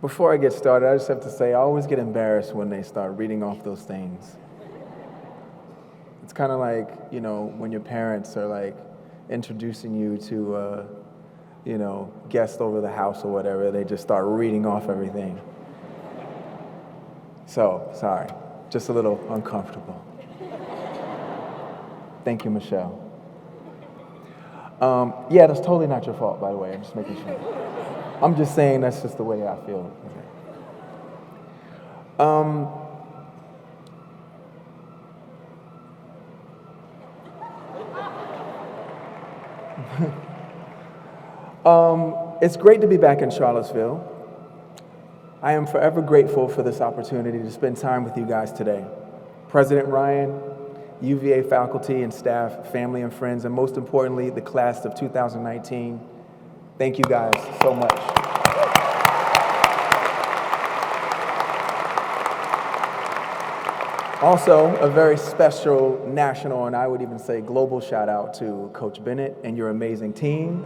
Before I get started, I just have to say I always get embarrassed when they start reading off those things. It's kind of like, when your parents are like introducing you to, guests over the house or whatever, they just start reading off everything. So, sorry, just a little uncomfortable. Thank you, Michelle. Yeah, that's totally not your fault, by the way. I'm just making sure. I'm just saying that's just the way I feel. It's great to be back in Charlottesville. I am forever grateful for this opportunity to spend time with you guys today. President Ryan, UVA faculty and staff, family and friends, and most importantly, the class of 2019. Thank you guys so much. Also, a very special national, and I would even say global shout out to Coach Bennett and your amazing team.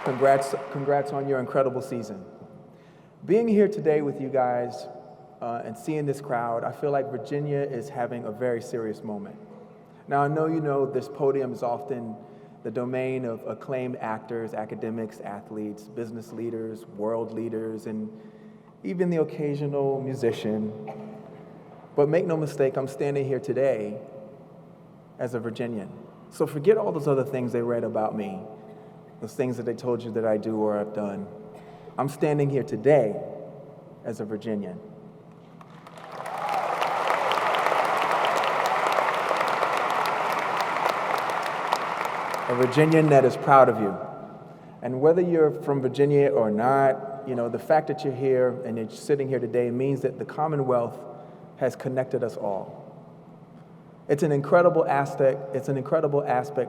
Congrats on your incredible season. Being here today with you guys and seeing this crowd, I feel like Virginia is having a very serious moment. Now, I know you know this podium is often the domain of acclaimed actors, academics, athletes, business leaders, world leaders, and even the occasional musician. But make no mistake, I'm standing here today as a Virginian. So forget all those other things they read about me, those things that they told you that I do or have done. I'm standing here today as a Virginian. A Virginian that is proud of you. And whether you're from Virginia or not, the fact that you're here and you're sitting here today means that the Commonwealth has connected us all. It's an incredible aspect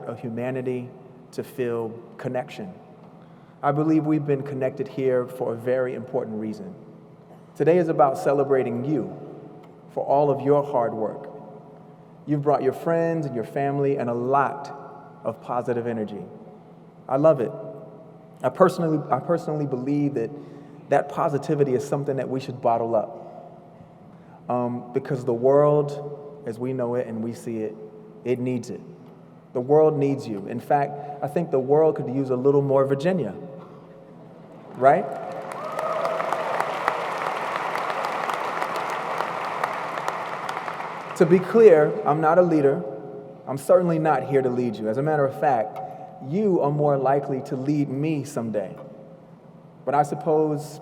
of humanity to feel connection. I believe we've been connected here for a very important reason. Today is about celebrating you for all of your hard work. You've brought your friends and your family and a lot of positive energy. I love it. I personally believe that positivity is something that we should bottle up. Because the world, as we know it and we see it, it needs it. The world needs you. In fact, I think the world could use a little more Virginia, right? To be clear, I'm not a leader. I'm certainly not here to lead you. As a matter of fact, you are more likely to lead me someday. But I suppose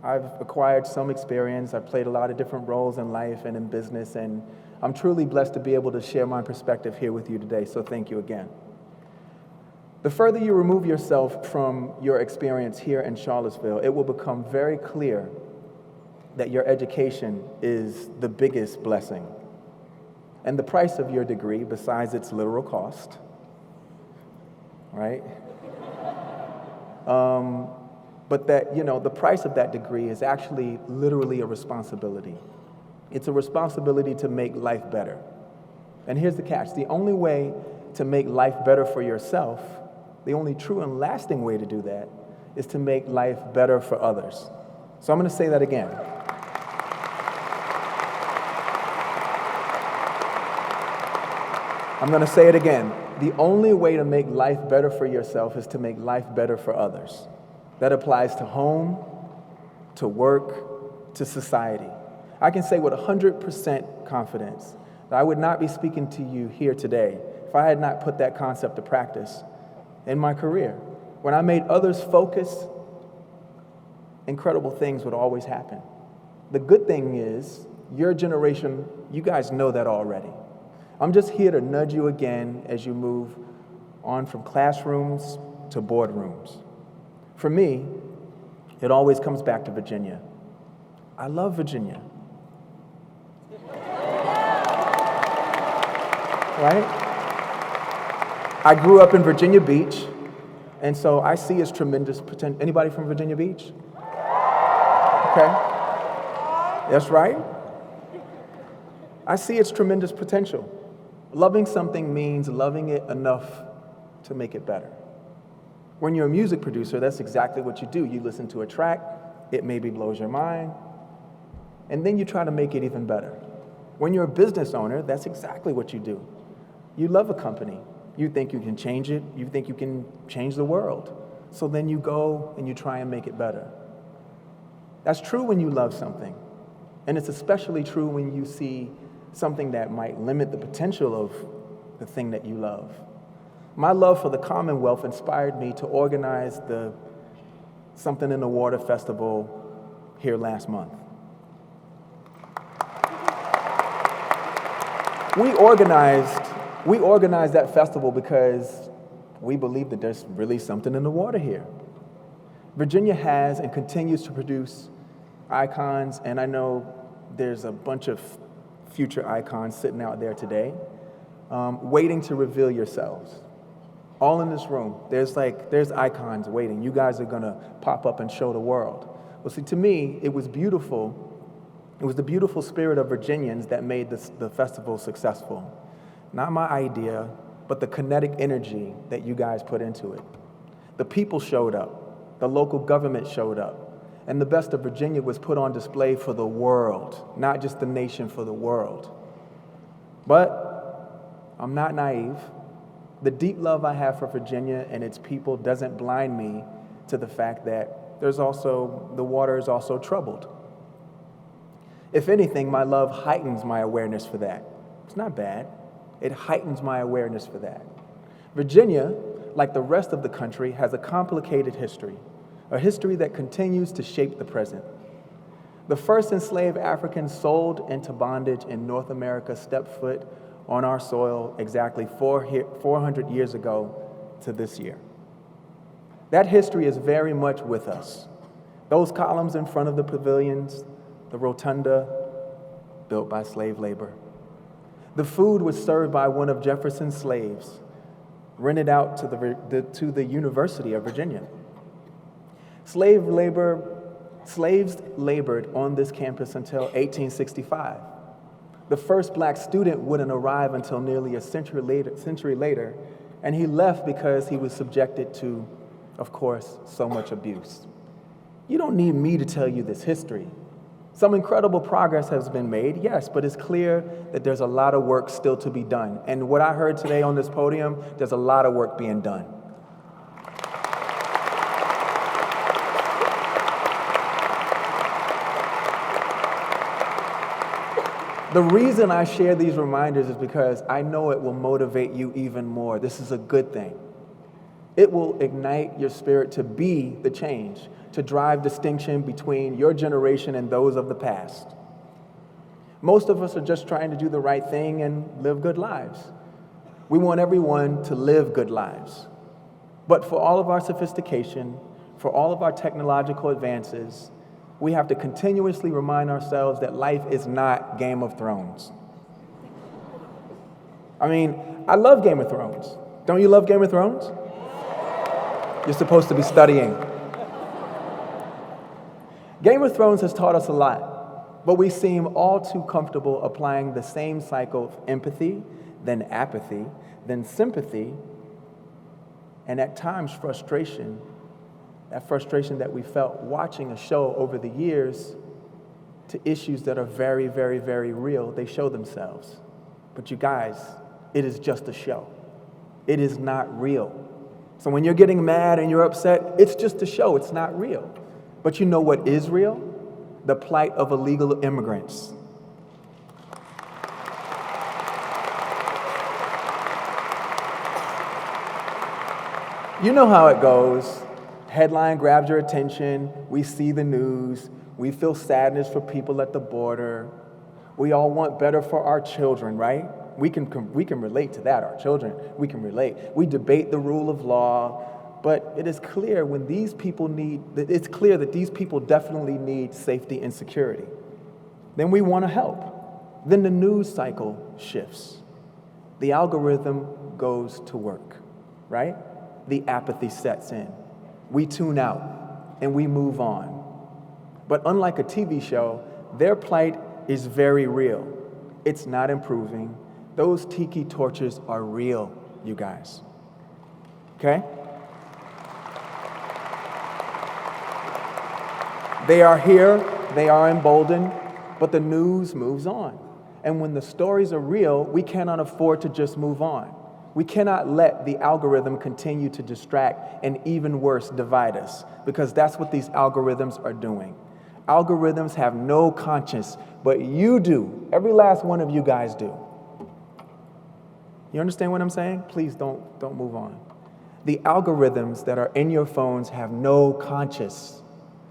I've acquired some experience. I've played a lot of different roles in life and in business, and I'm truly blessed to be able to share my perspective here with you today, so thank you again. The further you remove yourself from your experience here in Charlottesville, it will become very clear that your education is the biggest blessing. And the price of your degree, besides its literal cost, right? But that, the price of that degree is actually literally a responsibility. It's a responsibility to make life better. And here's the catch. The only way to make life better for yourself, the only true and lasting way to do that, is to make life better for others. So I'm going to say that again. I'm going to say it again. The only way to make life better for yourself is to make life better for others. That applies to home, to work, to society. I can say with 100% confidence that I would not be speaking to you here today if I had not put that concept to practice in my career. When I made others focus, incredible things would always happen. The good thing is, your generation, you guys know that already. I'm just here to nudge you again as you move on from classrooms to boardrooms. For me, it always comes back to Virginia. I love Virginia. Right? I grew up in Virginia Beach, and so I see its tremendous potential. Anybody from Virginia Beach? Okay. That's right. I see its tremendous potential. Loving something means loving it enough to make it better. When you're a music producer, that's exactly what you do. You listen to a track, it maybe blows your mind, and then you try to make it even better. When you're a business owner, that's exactly what you do. You love a company. You think you can change it. You think you can change the world. So then you go and you try and make it better. That's true when you love something. And it's especially true when you see something that might limit the potential of the thing that you love. My love for the Commonwealth inspired me to organize the Something in the Water Festival here last month. We organized that festival because we believe that there's really something in the water here. Virginia has and continues to produce icons, and I know there's a bunch of future icons sitting out there today, waiting to reveal yourselves. All in this room, there's icons waiting. You guys are gonna pop up and show the world. Well, see, to me, it was beautiful. It was the beautiful spirit of Virginians that made the festival successful. Not my idea, but the kinetic energy that you guys put into it. The people showed up. The local government showed up. And the best of Virginia was put on display for the world, not just the nation, for the world. But I'm not naive. The deep love I have for Virginia and its people doesn't blind me to the fact that the water is also troubled. If anything, my love heightens my awareness for that. It's not bad. It heightens my awareness for that. Virginia, like the rest of the country, has a complicated history, a history that continues to shape the present. The first enslaved Africans sold into bondage in North America stepped foot on our soil exactly 400 years ago to this year. That history is very much with us. Those columns in front of the pavilions, the rotunda, built by slave labor. The food was served by one of Jefferson's slaves, rented out to the University of Virginia. Slaves labored on this campus until 1865. The first black student wouldn't arrive until nearly a century later, and he left because he was subjected to, of course, so much abuse. You don't need me to tell you this history. Some incredible progress has been made, yes, but it's clear that there's a lot of work still to be done. And what I heard today on this podium, there's a lot of work being done. The reason I share these reminders is because I know it will motivate you even more. This is a good thing. It will ignite your spirit to be the change, to drive distinction between your generation and those of the past. Most of us are just trying to do the right thing and live good lives. We want everyone to live good lives. But for all of our sophistication, for all of our technological advances, we have to continuously remind ourselves that life is not Game of Thrones. I mean, I love Game of Thrones. Don't you love Game of Thrones? You're supposed to be studying. Game of Thrones has taught us a lot, but we seem all too comfortable applying the same cycle of empathy, then apathy, then sympathy, and at times frustration. That frustration that we felt watching a show over the years to issues that are very, very, very real. They show themselves. But you guys, it is just a show. It is not real. So when you're getting mad and you're upset, it's just a show. It's not real. But you know what is real? The plight of illegal immigrants. You know how it goes. Headline grabs your attention, we see the news, we feel sadness for people at the border. We all want better for our children, right? We can relate to that, our children, we can relate. We debate the rule of law, but it is clear it's clear that these people definitely need safety and security. Then we want to help. Then the news cycle shifts. The algorithm goes to work, right? The apathy sets in. We tune out and we move on. But unlike a TV show, their plight is very real. It's not improving. Those tiki torches are real, you guys. Okay? They are here, they are emboldened, but the news moves on. And when the stories are real, we cannot afford to just move on. We cannot let the algorithm continue to distract and, even worse, divide us, because that's what these algorithms are doing. Algorithms have no conscience, but you do. Every last one of you guys do. You understand what I'm saying? Please don't move on. The algorithms that are in your phones have no conscience.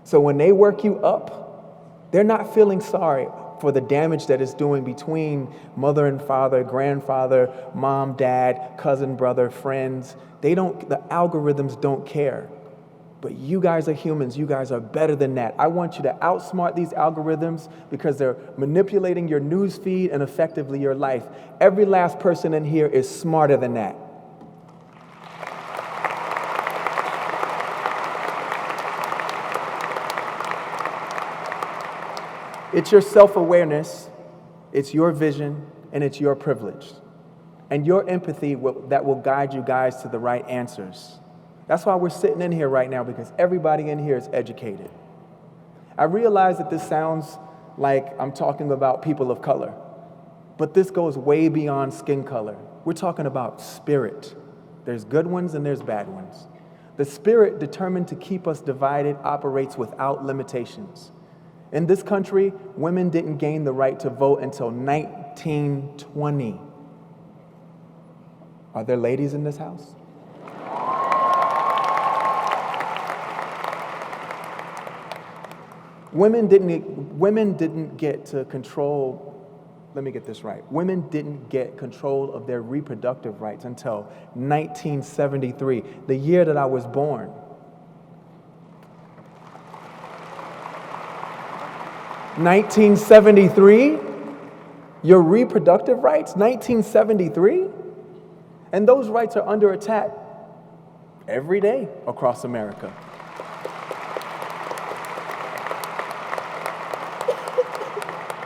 So when they work you up, they're not feeling sorry for the damage that it's doing between mother and father, grandfather, mom, dad, cousin, brother, friends. The algorithms don't care. But you guys are humans. You guys are better than that. I want you to outsmart these algorithms because they're manipulating your news feed and effectively your life. Every last person in here is smarter than that. It's your self-awareness, it's your vision, and it's your privilege. And your empathy that will guide you guys to the right answers. That's why we're sitting in here right now, because everybody in here is educated. I realize that this sounds like I'm talking about people of color, but this goes way beyond skin color. We're talking about spirit. There's good ones and there's bad ones. The spirit determined to keep us divided operates without limitations. In this country, women didn't gain the right to vote until 1920. Are there ladies in this house? Women didn't get to control, let me get this right. Women didn't get control of their reproductive rights until 1973, the year that I was born. 1973, your reproductive rights, 1973? And those rights are under attack every day across America.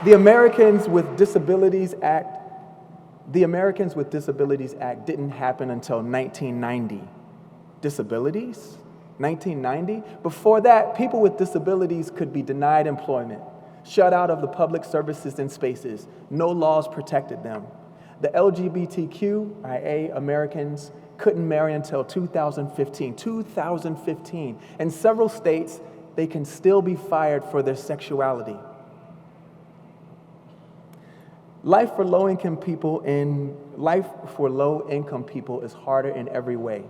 The Americans with Disabilities Act didn't happen until 1990. Disabilities? 1990? Before that, people with disabilities could be denied employment, shut out of the public services and spaces. No laws protected them. The LGBTQIA Americans couldn't marry until 2015. 2015. In several states, they can still be fired for their sexuality. Life for low-income people is harder in every way.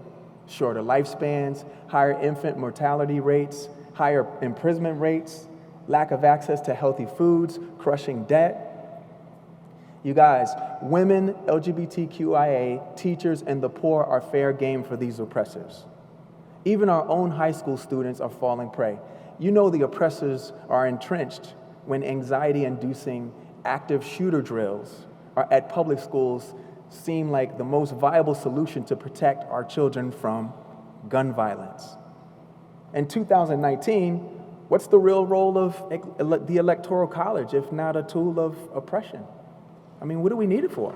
Shorter lifespans, higher infant mortality rates, higher imprisonment rates, lack of access to healthy foods, crushing debt. You guys, women, LGBTQIA, teachers, and the poor are fair game for these oppressors. Even our own high school students are falling prey. You know the oppressors are entrenched when anxiety-inducing active shooter drills at public schools seem like the most viable solution to protect our children from gun violence. In 2019, what's the real role of the Electoral College if not a tool of oppression? I mean, what do we need it for?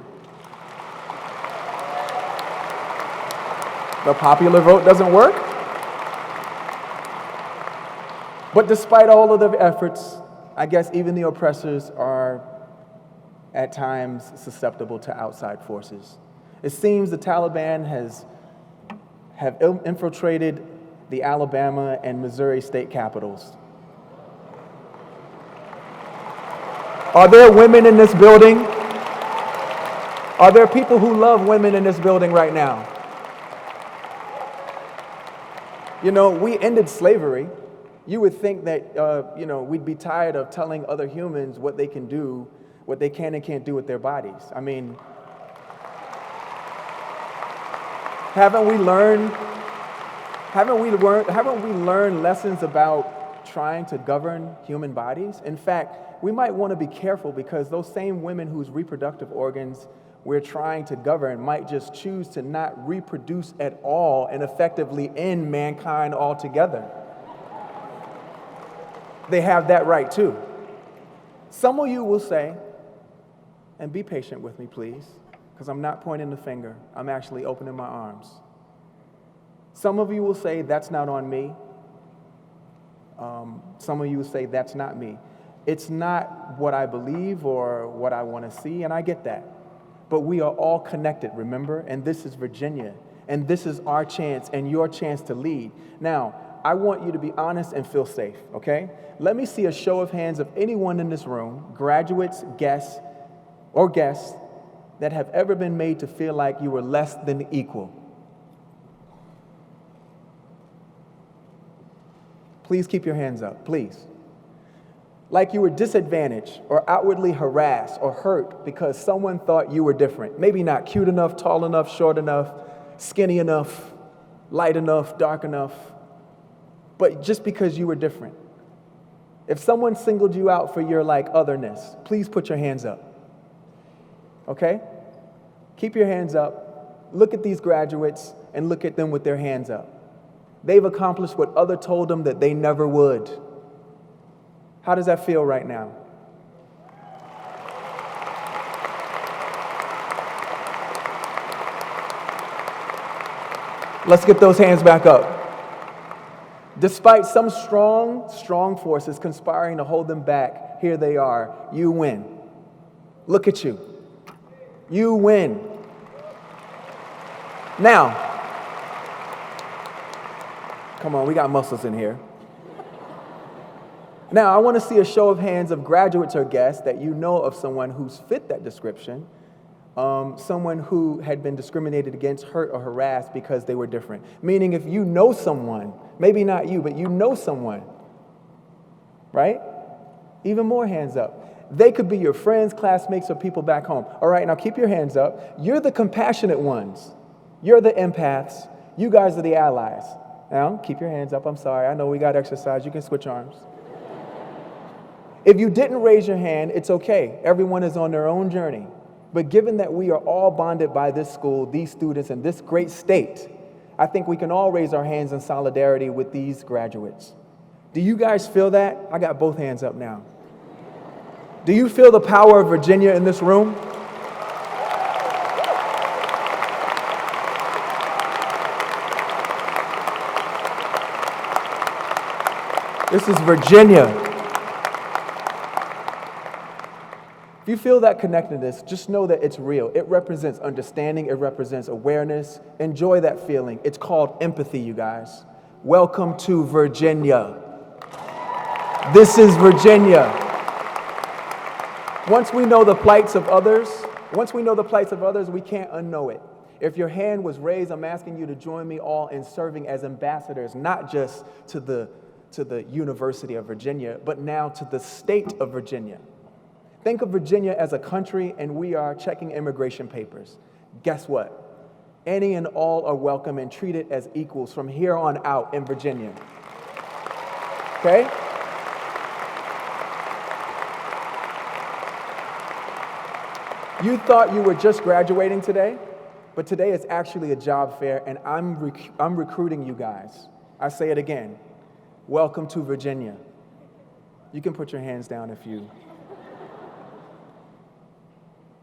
The popular vote doesn't work? But despite all of the efforts, I guess even the oppressors are at times susceptible to outside forces. It seems the Taliban have infiltrated the Alabama and Missouri state capitals. Are there women in this building? Are there people who love women in this building right now? You know, we ended slavery. You would think that, we'd be tired of telling other humans what they can do, what they can and can't do with their bodies. I mean, haven't we learned lessons about trying to govern human bodies? In fact, we might want to be careful because those same women whose reproductive organs we're trying to govern might just choose to not reproduce at all and effectively end mankind altogether. They have that right too. Some of you will say, and be patient with me, please. because I'm not pointing the finger. I'm actually opening my arms. Some of you will say, that's not on me. Some of you will say, that's not me. It's not what I believe or what I want to see, and I get that. But we are all connected, remember? And this is Virginia. And this is our chance and your chance to lead. Now, I want you to be honest and feel safe, okay? Let me see a show of hands of anyone in this room, graduates, guests, that have ever been made to feel like you were less than equal. Please keep your hands up, please. Like you were disadvantaged or outwardly harassed or hurt because someone thought you were different. Maybe not cute enough, tall enough, short enough, skinny enough, light enough, dark enough, but just because you were different. If someone singled you out for your otherness, please put your hands up. Okay? Keep your hands up. Look at these graduates and look at them with their hands up. They've accomplished what others told them that they never would. How does that feel right now? Let's get those hands back up. Despite some strong forces conspiring to hold them back, here they are. You win. Look at you. You win. Now, come on, we got muscles in here. Now, I want to see a show of hands of graduates or guests that you know of someone who's fit that description, someone who had been discriminated against, hurt, or harassed because they were different. Meaning if you know someone, maybe not you, but you know someone, right? Even more hands up. They could be your friends, classmates, or people back home. All right, now keep your hands up. You're the compassionate ones. You're the empaths. You guys are the allies. Now, keep your hands up. I'm sorry. I know we got exercise. You can switch arms. If you didn't raise your hand, it's okay. Everyone is on their own journey. But given that we are all bonded by this school, these students, and this great state, I think we can all raise our hands in solidarity with these graduates. Do you guys feel that? I got both hands up now. Do you feel the power of Virginia in this room? This is Virginia. If you feel that connectedness, just know that it's real. It represents understanding. It represents awareness. Enjoy that feeling. It's called empathy, you guys. Welcome to Virginia. This is Virginia. Once we know the plights of others, we can't unknow it. If your hand was raised, I'm asking you to join me all in serving as ambassadors, not just to the University of Virginia, but now to the state of Virginia. Think of Virginia as a country, and we are checking immigration papers. Guess what? Any and all are welcome and treated as equals from here on out in Virginia. Okay? You thought you were just graduating today, but today is actually a job fair, and I'm recruiting you guys. I say it again. Welcome to Virginia. You can put your hands down if you...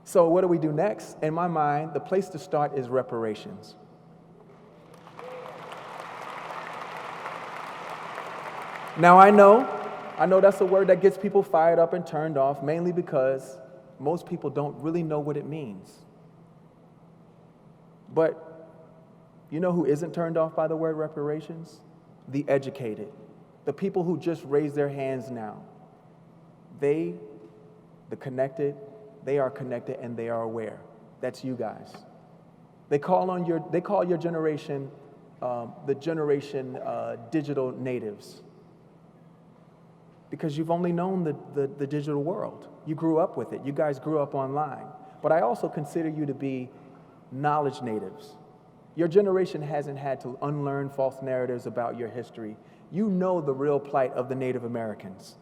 So what do we do next? In my mind, the place to start is reparations. Now I know that's a word that gets people fired up and turned off, mainly because most people don't really know what it means. But you know who isn't turned off by the word reparations? The educated. The people who just raise their hands now. The connected, they are connected and they are aware. That's you guys. They call your generation the generation digital natives, because you've only known the digital world. You grew up with it. You guys grew up online. But I also consider you to be knowledge natives. Your generation hasn't had to unlearn false narratives about your history. You know the real plight of the Native Americans.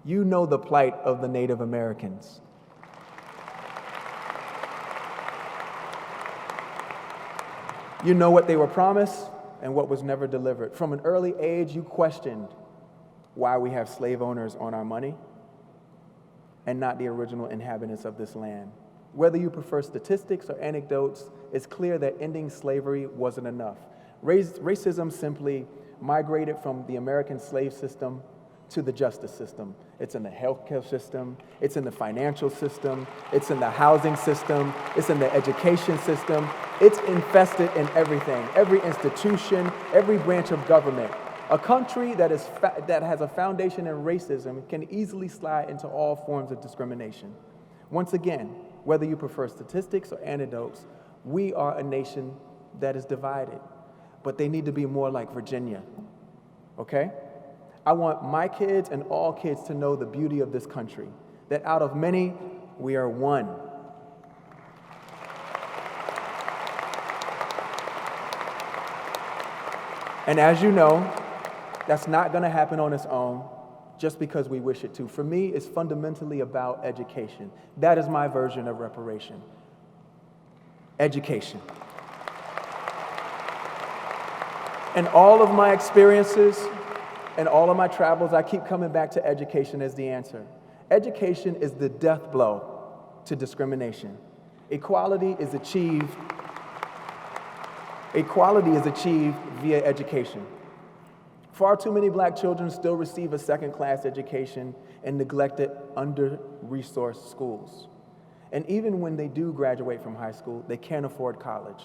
You know the plight of the Native Americans. You know what they were promised and what was never delivered. From an early age, you questioned why we have slave owners on our money and not the original inhabitants of this land. Whether you prefer statistics or anecdotes, it's clear that ending slavery wasn't enough. Racism simply migrated from the American slave system to the justice system. It's in the healthcare system, it's in the financial system, it's in the housing system, it's in the education system. It's infested in everything, every institution, every branch of government. A country that has a foundation in racism can easily slide into all forms of discrimination. Once again, whether you prefer statistics or anecdotes, we are a nation that is divided, but they need to be more like Virginia, okay? I want my kids and all kids to know the beauty of this country, that out of many, we are one. And as you know, that's not going to happen on its own just because we wish it to. For me, it's fundamentally about education. That is my version of reparation. Education. And all of my experiences and all of my travels, I keep coming back to education as the answer. Education is the death blow to discrimination. Equality is achieved via education. Far too many black children still receive a second-class education in neglected, under-resourced schools. And even when they do graduate from high school, they can't afford college.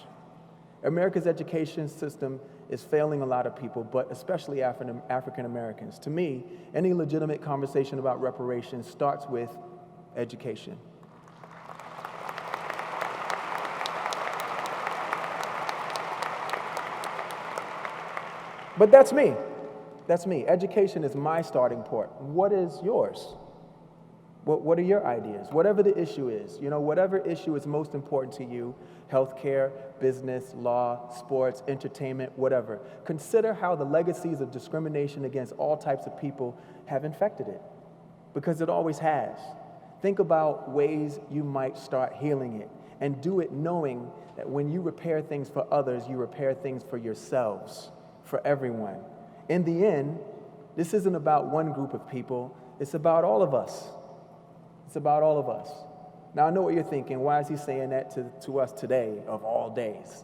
America's education system is failing a lot of people, but especially African Americans. To me, any legitimate conversation about reparations starts with education. But that's me. That's me. Education is my starting point. What is yours? What are your ideas? Whatever the issue is, whatever issue is most important to you, healthcare, business, law, sports, entertainment, whatever. Consider how the legacies of discrimination against all types of people have infected it, because it always has. Think about ways you might start healing it, and do it knowing that when you repair things for others, you repair things for yourselves, for everyone. In the end, this isn't about one group of people, it's about all of us. It's about all of us. Now, I know what you're thinking. Why is he saying that to us today, of all days?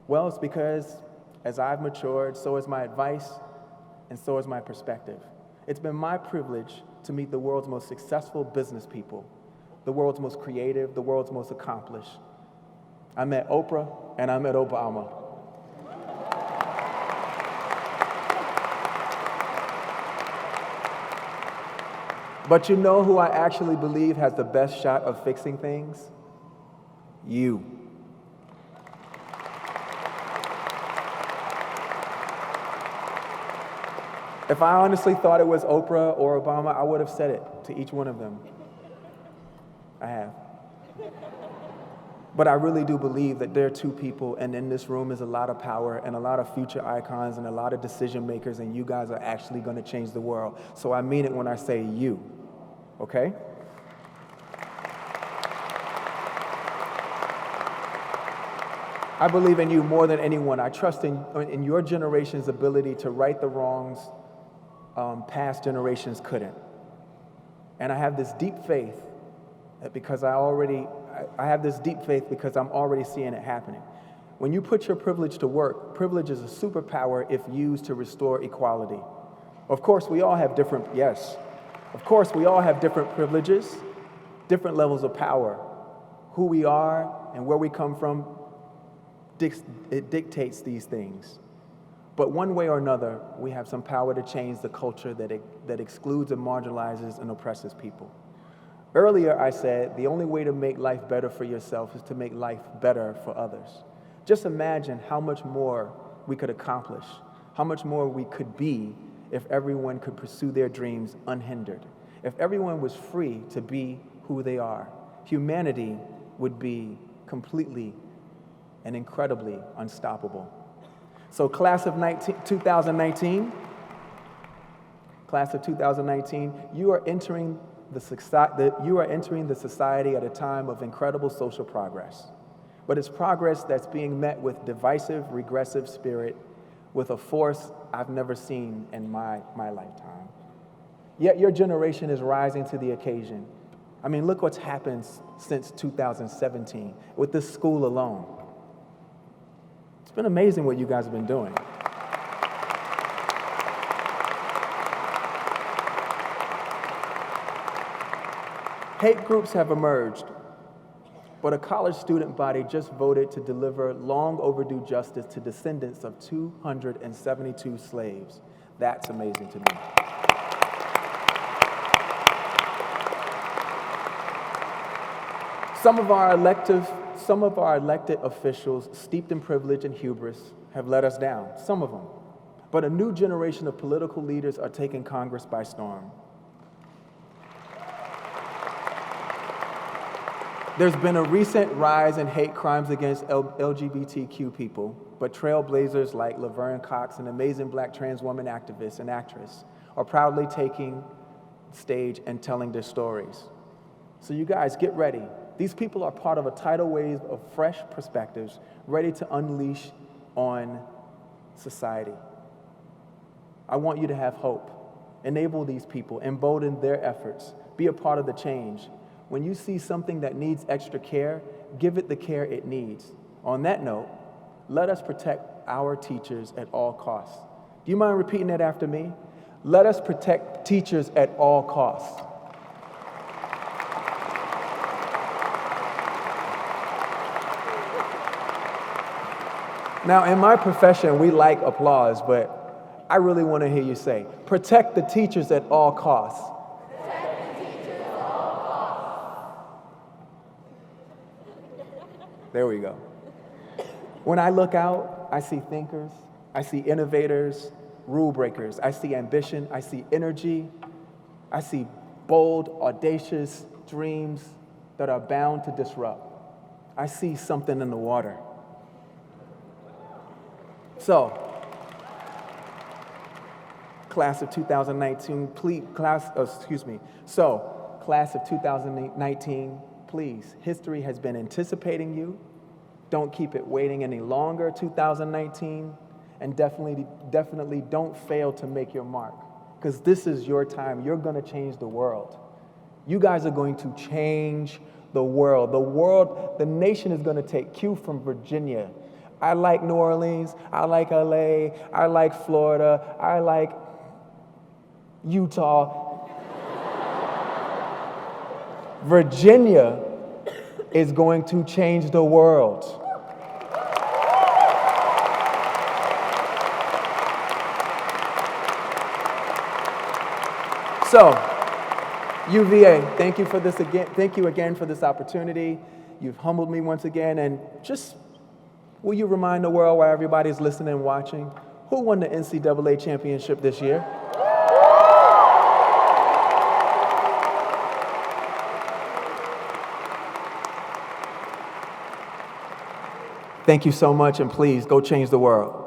Well, it's because as I've matured, so is my advice, and so is my perspective. It's been my privilege to meet the world's most successful business people, the world's most creative, the world's most accomplished. I met Oprah, and I met Obama. But you know who I actually believe has the best shot of fixing things? You. If I honestly thought it was Oprah or Obama, I would have said it to each one of them. I have. But I really do believe that there are two people, and in this room is a lot of power and a lot of future icons and a lot of decision makers, and you guys are actually going to change the world. So I mean it when I say you, okay? I believe in you more than anyone. I trust in your generation's ability to right the wrongs past generations couldn't. And I have this deep faith because I have this deep faith because I'm already seeing it happening. When you put your privilege to work, privilege is a superpower if used to restore equality. Of course, we all have different privileges, different levels of power. Who we are and where we come from, it dictates these things. But one way or another, we have some power to change the culture that excludes and marginalizes and oppresses people. Earlier, I said the only way to make life better for yourself is to make life better for others. Just imagine how much more we could accomplish, how much more we could be if everyone could pursue their dreams unhindered. If everyone was free to be who they are, humanity would be completely and incredibly unstoppable. So class of 2019, you are entering the society at a time of incredible social progress. But it's progress that's being met with divisive, regressive spirit, with a force I've never seen in my lifetime. Yet your generation is rising to the occasion. I mean, look what's happened since 2017 with this school alone. It's been amazing what you guys have been doing. Hate groups have emerged, but a college student body just voted to deliver long overdue justice to descendants of 272 slaves. That's amazing to me. Some of our elected officials, steeped in privilege and hubris, have let us down, some of them. But a new generation of political leaders are taking Congress by storm. There's been a recent rise in hate crimes against LGBTQ people, but trailblazers like Laverne Cox, an amazing Black trans woman activist and actress, are proudly taking stage and telling their stories. So you guys, get ready. These people are part of a tidal wave of fresh perspectives ready to unleash on society. I want you to have hope. Enable these people, embolden their efforts, be a part of the change. When you see something that needs extra care, give it the care it needs. On that note, let us protect our teachers at all costs. Do you mind repeating that after me? Let us protect teachers at all costs. Now, in my profession, we like applause, but I really want to hear you say, protect the teachers at all costs. There we go. When I look out, I see thinkers, I see innovators, rule breakers. I see ambition, I see energy, I see bold, audacious dreams that are bound to disrupt. I see something in the water. So, class of 2019, class of 2019, please, history has been anticipating you. Don't keep it waiting any longer, 2019, and definitely don't fail to make your mark, because this is your time. You're going to change the world. You guys are going to change the world. The nation is going to take cue from Virginia. I like New Orleans, I like LA, I like Florida, I like Utah. Virginia is going to change the world. So, UVA, thank you for this again. Thank you again for this opportunity. You've humbled me once again, and just will you remind the world, while everybody's listening and watching, who won the NCAA championship this year? Thank you so much, and please go change the world.